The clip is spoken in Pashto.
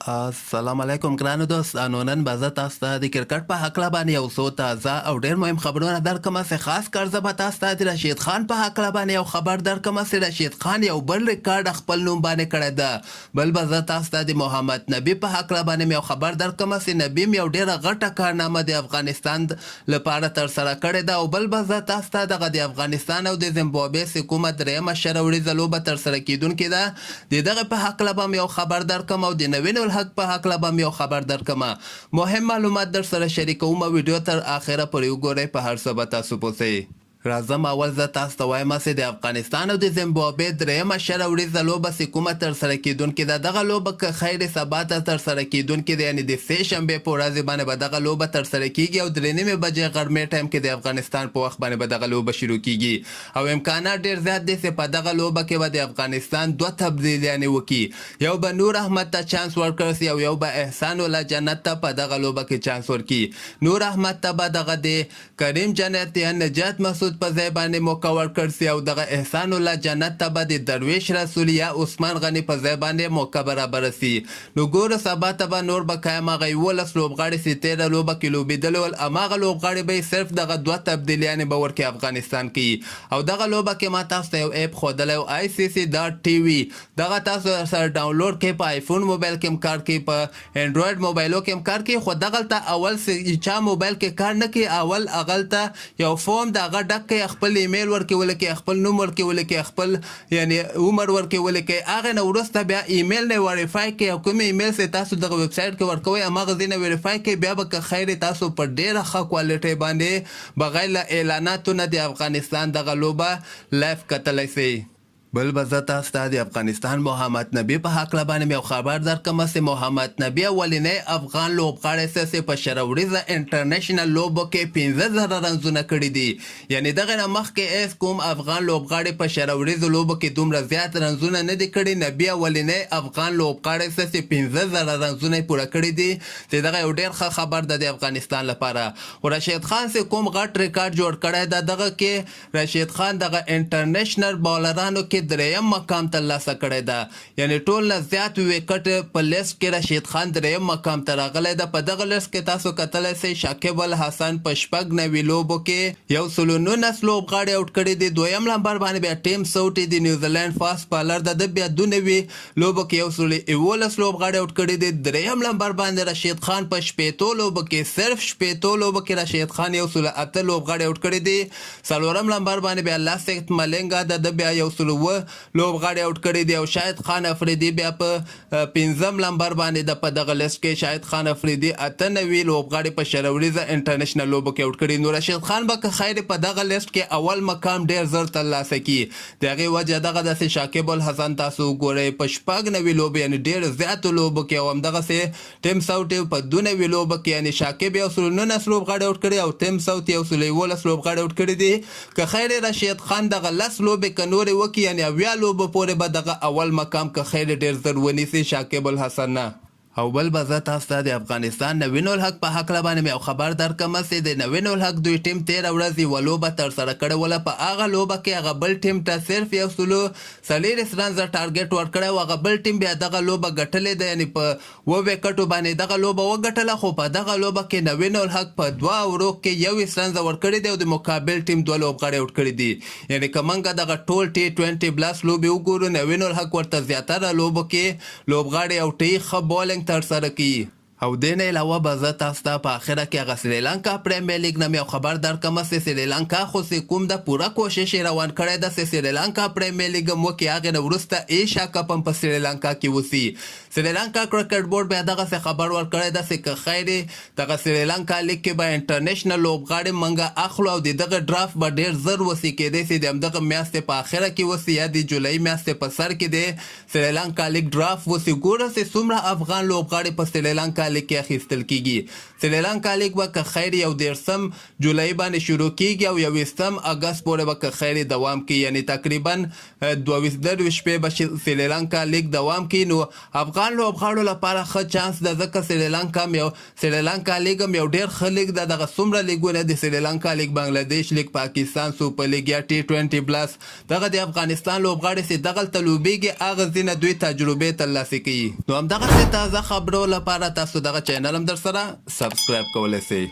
السلام علیکم ګرانو دوستانو. نن به زه تاسو ته د کرکټ په هکله باندې یو څو تازه او ډېر مهم خبرونه درکړم. چې خاص کر زه به تاسو ته د رشید خان په هکله باندې یو خبر درکړم چې رشید خان یو بل ریکارډ خپل نوم باندې کړی ده. بل به زه تاسو ته د محمد نبي په هکله باندې یو خبر درکړم چې نبي یو ډېره غټه کارنامه د افغانستان لپاره ترسره کړې ده. او بل به زه تاسو ته دغه د افغانستان او د زیمبابوې حکومت دریمه شروریزه لوبه ترسره کیدونکې ده. د دغه په هکله به یو خبر درکړم او د نوین الحق په هکله به یو خبر درکړم. مهم معلومات در سره شریکوم. ویډیو تر اخره پورې وګورئ. په هر څه به تاسو پوهیږئ. راځم اول زه تاسو ته وایم چې د افغانستان او د زیمبابوې دریمه شروریزه لوبه چې کومه ترسره کیدونکې ده، دغه لوبه که خیر سبا ته ترسره کیدونکې ده، یعنې د سې شنبې په ورځ باندې به دغه لوبه ترسره کیږي او 3:30 بجې غرمې ټایم کې د افغانستان په وخت باندې به دغه لوبه شروع کیږي. او امکانات ډېر زیات دي چې په دغه لوبه کې به د افغانستان 2 تبدیلیانې وکړي. یو به نور احمد ته چانس ورکړل سي او یو به احسان الله جنت ته په دغه لوبه کې چانس ورکړي. نور احمد ته به دغه د کریم جنت یا نجات مسعود په ځای باندې موقع ورکړل سي او دغه احسان الله جنت ته به د درویش رسول یا عثمان غني په ځای باندې موقع برابر سي. نو ګوره سبا ته به نور به قایم هغه 11 لوبغاړي چې تېره لوبه کې لوبېدلي ول، هماغه لوبغاړي به یې صرف دغه 2 تبدیلیانې به ورکړي افغانستان کې. او دغه لوبه کې ما تاسو ته یو اپ ښودلی و ICC.TV. دغه تاسو سره ډاونلوډ کړئ. په آیفون موبایل کې هم کار کوي، په انډرایډ موبایلو کې هم کار کوي. خو دغلته اول چا موبایل کې کار نه کوي، اول هغلته یو فورم د هغه ډک کوي، خپل ایمیل ورکې ولیکئ، خپل نوم ورکې ولیکئ، خپل یعنې عمر ورکې ولیکئ. هغې نه وروسته بیا ایمیل نه وریفای کړئ او کوم ایمیل چې تاسو دغه ویبسایټ کې ورکوئ هماغه ځای نه وریفای کړئ. بیا به که خیر تاسو په ډېره ښه کوالټۍ باندې بغیر له اعلاناتو نه د افغانستان دغه لوبه لایف کتلی سئ. بل به زه تاسو ته د افغانستان محمد نبي په هکله باندې یو خبر درکړم چې محمد نبي اولنی افغان لوبغاړی چې په شروریزه انټرنیشنل لوبو کې 15,000 رنزونه کړي دي. یعنې دغه نه مخکې هیڅ کوم افغان لوبغاړی په شروریزو لوبو کې دومره زیات رنزونه نه دي کړي. نبي اولنی افغان لوبغاړی چې 15,000 رنزونه یې پوره کړي دي، چې دغه یو ډېر ښه خبر ده د افغانستان لپاره. خو رشید خان چې کوم غټ ریکارډ جوړ کړی ده، دغه کې رشید خان دغه انټرنیشنل بالرانو کې دریم مقام ترلاسه کړی ده. یعنې ټول نه زیات ویکټ په لیست کې رشید خان دریم مقام ته راغلی ده. په دغه لیست کې تاسو کتلی سئ شاکب الحسن په 96 لوبو کې 119 لوبغاړي اوټ کړي دي. دویم نمبر باندې بیا ټیم سوټي د نیوزیلینډ فاست بالر ده، د بیا 92 لوبو کې 111 لوبغاړي اوټ کړي دي. دریم نمبر باندې رشید خان په 60 لوبو کې صرف 60 لوبو کې رشید خان 108 لوبغاړي اوټ کړي دي. څلورم نمبر باندې بیا لاسک ملنګا ده، د بیا 109 لوبغاړي اوټ کړي دي. او شاهد خان افریدي بیا په 5م نمبر باندې د په دغه لیست کې شاهد خان افریدي 98 لوبغاړي په شروریزه انټرنیشنل لوبو کې اوټ کړي. نو رشید خان به که خیر په دغه لیست کې اول مقام ډېر زر ترلاسه کړي. د هغې وجه دغه ده چې شاکب الحسن تاسو وګورئ په 96 لوبو یعنې ډېر زیاتو لوبو کې، او همدغسې ټیم ساوټ په 92 لوبو کې یعنې شاکب 119 لوبغاړي اوټ کړي او ټیم ساوټ 111 لوبغاړي اوټ کړي دي. که خیر رشید خان دغه 10 لوبې که نورې وکړي یعنې 90 لوبو پورې به دغه اول مقام که خیر ډېر زر ونیسي شاکب الحسن نه. او بل به زه تاسو ته د افغانستان نوین الحق په هکله باندې یو خبر درکړم چې د نوین الحق دوی ټیم 13 ورځ یوه لوبه ترسره کړې وله. په هغه لوبه کې هغه بل ټیم ته صرف 140 رنزه ټارګټ ورکړی و. هغه بل ټیم بیا دغه لوبه ګټلې ده، یعنې په 2 وکټو باندې دغه لوبه وګټله. خو په دغه لوبه کې نوین الحق په 2 اورو کې 21 رنزه ورکړي دي او د مقابل ټیم 2 لوبغاړي اوټ کړي دي. یعنې که موږ دغه ټول T20 بلاس لوبې وګورو، نوین الحق ورته زیاتره لوبو کې لوبغاړي اوټوي، ښه بولینګ ترسره کوي. او دې نه علاوه به زه تاسو ته په آخره کې هغه سریلانکا پریمیر لیګ نه یو خبر درکړم چې سریلانکا خو چې کوم د پوره کوشش یې روان کړی ده چې سریلانکا پریمیر لیګ هم وکړي، هغې نه وروسته ایشیا کپ هم په سریلانکا کې وسي. سریلانکا کرکټ بورډ بیا دغسې خبر ورکړی ده چې که خیر دغه سریلانکا لیګ کې به انټرنیشنل لوبغاړي موږ اخلو او د دغه ډرافت به ډېر زر وسي، کیدای شي د همدغه میاشتې په آخره کې وسي یا د جولای میاشتې په سر کې د سریلانکا لیګ ډرافت وسي. ګوره چې څومره افغان لوبغاړي په سریلانکا لیګ کې اخیستل کیږي سریلانکا لیګ به که خیر یو 13 جولای باندې شروع کیږي او 21 اگست پورې به که خیر دوام کوي یعنی تقریبا 22 شپې به سریلانکا لیګ دوام کوي نو افغان لوبغاړو لپاره ښه چانس ده ځکه سریلانکا لیګ هم یو ډېر ښه لیګ ده دغه څومره لیګونه د سریلانکا لیګ بنگلاديش لیګ پاکستان سوپر لیګ یا T20 پلس دغه د افغانستان لوبغاړي چې دغلته لوبیږي هغه ځینې دوی تجربې ترلاسه کوي نو همدغسې تازه خبرو لپاره تاسو دغه چینل هم در سره سبسکرایب کولی شئ